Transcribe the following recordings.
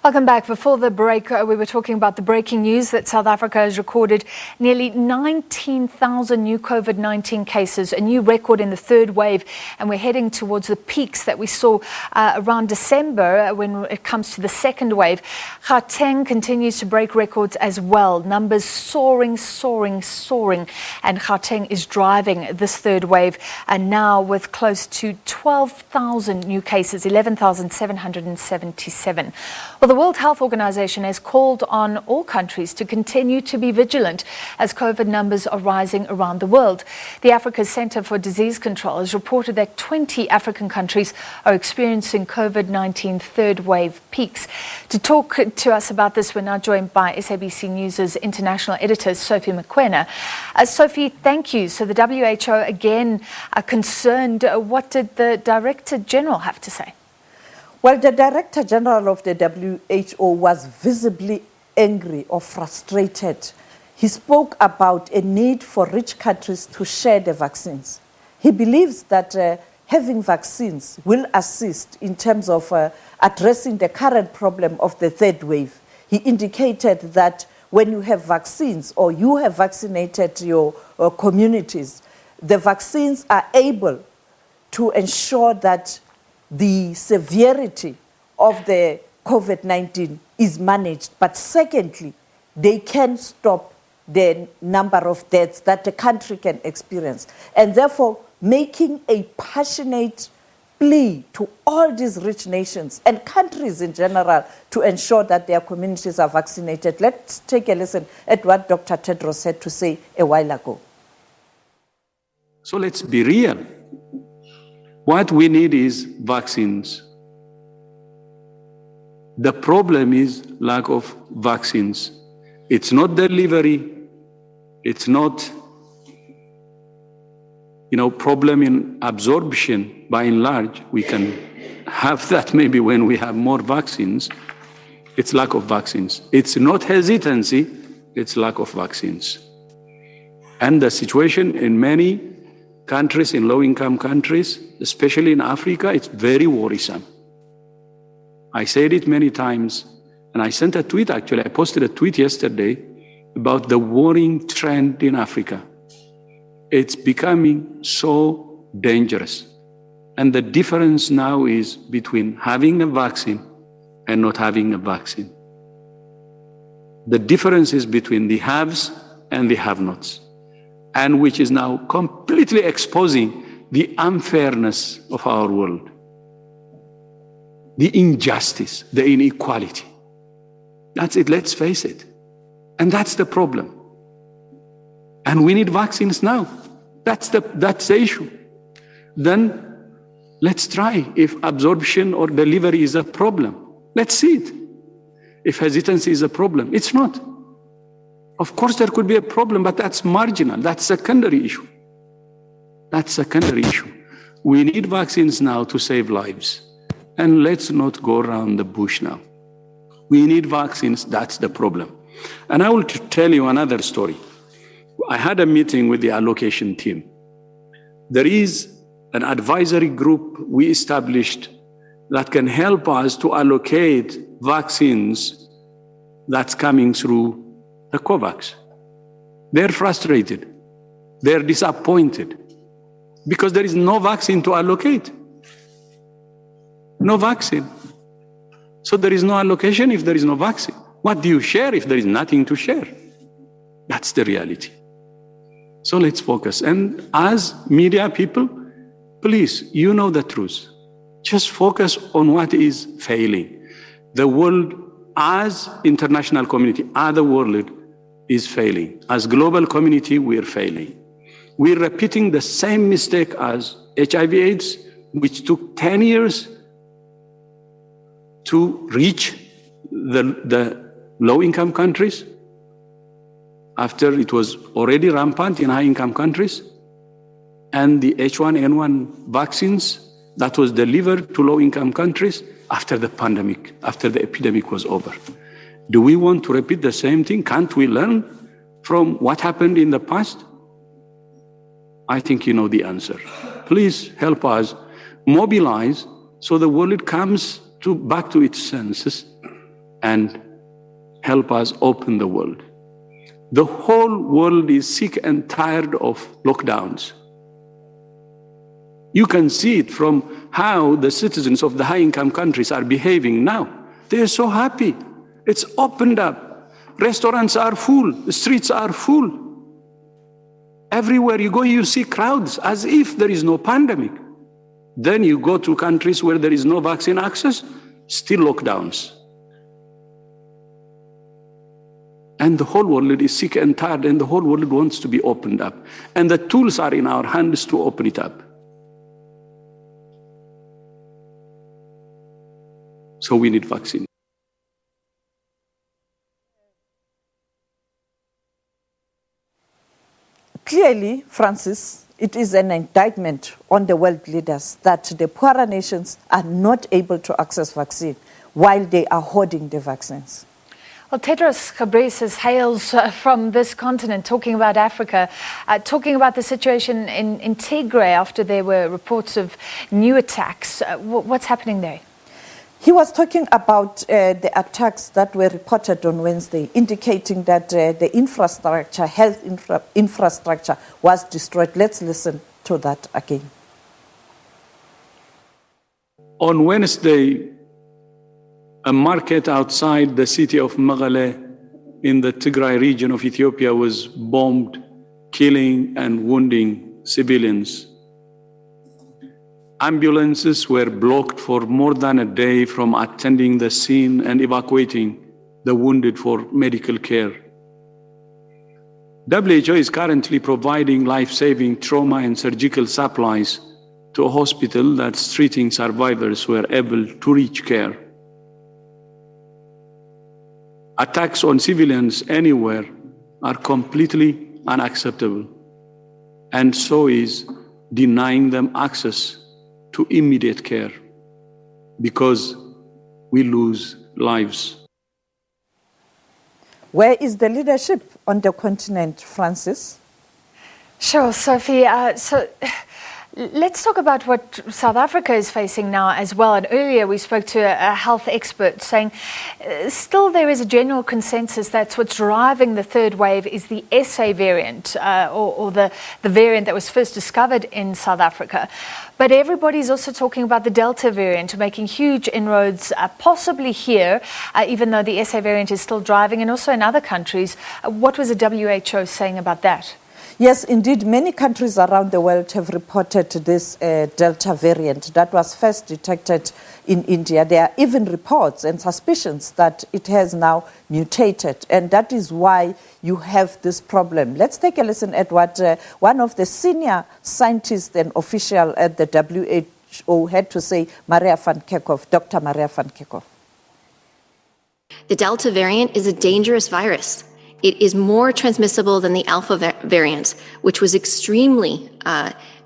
Welcome back. Before the break, we were talking about the breaking news that South Africa has recorded nearly 19,000 new COVID-19 cases, a new record in the third wave, and we're heading towards the peaks that we saw around December when it comes to the second wave. Gauteng continues to break records as well. Numbers soaring, and Gauteng is driving this third wave, and now with close to 12,000 new cases, 11,777. Well, the World Health Organization has called on all countries to continue to be vigilant as COVID numbers are rising around the world. The Africa Center for Disease Control has reported that 20 African countries are experiencing COVID-19 third wave peaks. To talk to us about this, we're now joined by SABC News' international editor, Sophie Mokoena. Sophie, thank you. So the WHO again are concerned. What did the Director General have to say? Well, the Director General of the WHO was visibly angry or frustrated. He spoke about a need for rich countries to share the vaccines. He believes that having vaccines will assist in terms of addressing the current problem of the third wave. He indicated that when you have vaccines or you have vaccinated your communities, the vaccines are able to ensure that the severity of the COVID-19 is managed. But secondly, they can stop the number of deaths that the country can experience. And therefore, making a passionate plea to all these rich nations and countries in general to ensure that their communities are vaccinated. Let's take a listen at what Dr. Tedros had to say a while ago. So let's be real. What we need is vaccines. The problem is lack of vaccines. It's not delivery. It's not, problem in absorption by and large. We can have that maybe when we have more vaccines. It's lack of vaccines. It's not hesitancy. It's lack of vaccines. And the situation in many countries, in low-income countries, especially in Africa, it's very worrisome. I said it many times, and I sent a tweet, actually. I posted a tweet yesterday about the worrying trend in Africa. It's becoming so dangerous. And the difference now is between having a vaccine and not having a vaccine. The difference is between the haves and the have-nots, and which is now completely exposing the unfairness of our world, the injustice, the inequality. That's it, let's face it. And that's the problem. And we need vaccines now. That's the issue. Then let's try if absorption or delivery is a problem. Let's see it. If hesitancy is a problem, it's not. Of course, there could be a problem, but that's marginal. That's secondary issue. That's secondary issue. We need vaccines now to save lives. And let's not go around the bush now. We need vaccines. That's the problem. And I will tell you another story. I had a meeting with the allocation team. There is an advisory group we established that can help us to allocate vaccines that's coming through the COVAX. They're frustrated. They're disappointed because there is no vaccine to allocate. No vaccine. So there is no allocation if there is no vaccine. What do you share if there is nothing to share? That's the reality. So let's focus. And as media people, please, you know the truth. Just focus on what is failing. The world, as international community, as the world is failing. As global community, we're failing. We're repeating the same mistake as HIV/AIDS, which took 10 years to reach the low-income countries after it was already rampant in high-income countries, and the H1N1 vaccines that was delivered to low-income countries after the pandemic, after the epidemic was over. Do we want to repeat the same thing? Can't we learn from what happened in the past? I think you know the answer. Please help us mobilize so the world comes back to its senses and help us open the world. The whole world is sick and tired of lockdowns. You can see it from how the citizens of the high-income countries are behaving now. They're so happy. It's opened up. Restaurants are full. The streets are full. Everywhere you go, you see crowds as if there is no pandemic. Then you go to countries where there is no vaccine access, still lockdowns. And the whole world is sick and tired, and the whole world wants to be opened up. And the tools are in our hands to open it up. So we need vaccine. Clearly, Francis, it is an indictment on the world leaders that the poorer nations are not able to access vaccine while they are hoarding the vaccines. Well, Tedros Ghebreyesus hails from this continent, talking about Africa, talking about the situation in Tigray after there were reports of new attacks. What's happening there? He was talking about the attacks that were reported on Wednesday, indicating that the infrastructure, health infrastructure was destroyed. Let's listen to that again. On Wednesday, a market outside the city of Megale in the Tigray region of Ethiopia was bombed, killing and wounding civilians. Ambulances were blocked for more than a day from attending the scene and evacuating the wounded for medical care. WHO is currently providing life-saving trauma and surgical supplies to a hospital that's treating survivors who are able to reach care. Attacks on civilians anywhere are completely unacceptable, and so is denying them access to immediate care, because we lose lives. Where is the leadership on the continent, Francis? Sure, Sophie. Let's talk about what South Africa is facing now as well. And earlier we spoke to a health expert saying still there is a general consensus that what's driving the third wave is the SA variant or the variant that was first discovered in South Africa. But everybody's also talking about the Delta variant making huge inroads, possibly here, even though the SA variant is still driving, and also in other countries. What was the WHO saying about that? Yes, indeed, many countries around the world have reported this Delta variant that was first detected in India. There are even reports and suspicions that it has now mutated, and that is why you have this problem. Let's take a listen at what one of the senior scientists and officials at the WHO had to say, Maria van Kerkhove, Dr. Maria van Kerkhove. The Delta variant is a dangerous virus. It is more transmissible than the Alpha variant, which was extremely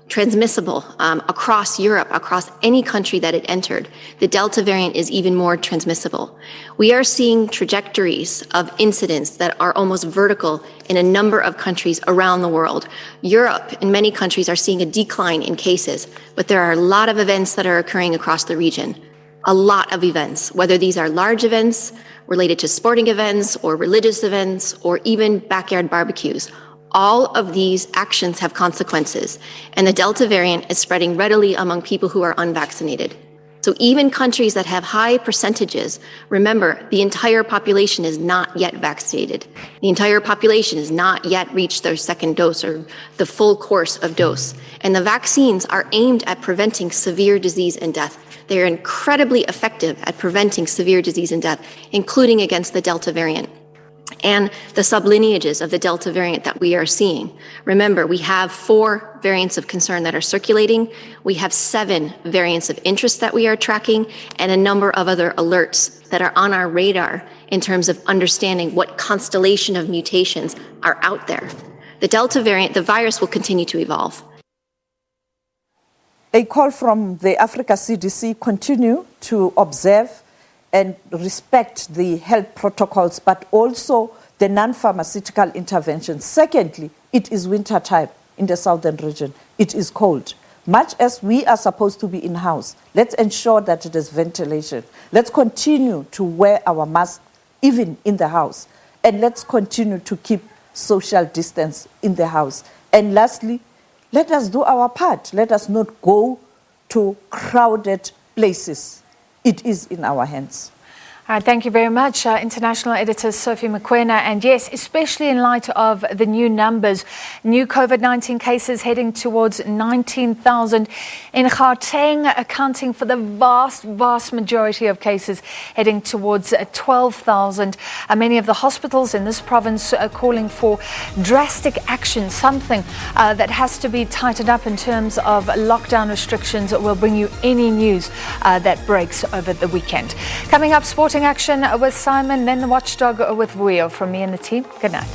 transmissible across Europe, across any country that it entered. The Delta variant is even more transmissible. We are seeing trajectories of incidents that are almost vertical in a number of countries around the world. Europe and many countries are seeing a decline in cases, but there are a lot of events that are occurring across the region. A lot of events, whether these are large events related to sporting events or religious events or even backyard barbecues. All of these actions have consequences, and the Delta variant is spreading readily among people who are unvaccinated. So even countries that have high percentages, remember, the entire population is not yet vaccinated. The entire population has not yet reached their second dose or the full course of dose. And the vaccines are aimed at preventing severe disease and death. They are incredibly effective at preventing severe disease and death, including against the Delta variant and the sublineages of the Delta variant that we are seeing. Remember, we have 4 variants of concern that are circulating. We have 7 variants of interest that we are tracking, and a number of other alerts that are on our radar in terms of understanding what constellation of mutations are out there. The Delta variant, the virus will continue to evolve. A call from the Africa CDC: continue to observe and respect the health protocols, but also the non-pharmaceutical interventions. Secondly, it is winter time in the southern region. It is cold. Much as we are supposed to be in-house, let's ensure that there's ventilation. Let's continue to wear our mask even in the house. And let's continue to keep social distance in the house. And lastly, let us do our part. Let us not go to crowded places. It is in our hands. All right, thank you very much, International Editor Sophie Mokoena. And yes, especially in light of the new numbers, new COVID-19 cases heading towards 19,000 in Gauteng, accounting for the vast majority of cases heading towards 12,000. Many of the hospitals in this province are calling for drastic action, something that has to be tightened up in terms of lockdown restrictions. We'll bring you any news that breaks over the weekend. Coming up, sporting action with Simon, then the watchdog with Vuyo. From me and the team, good night.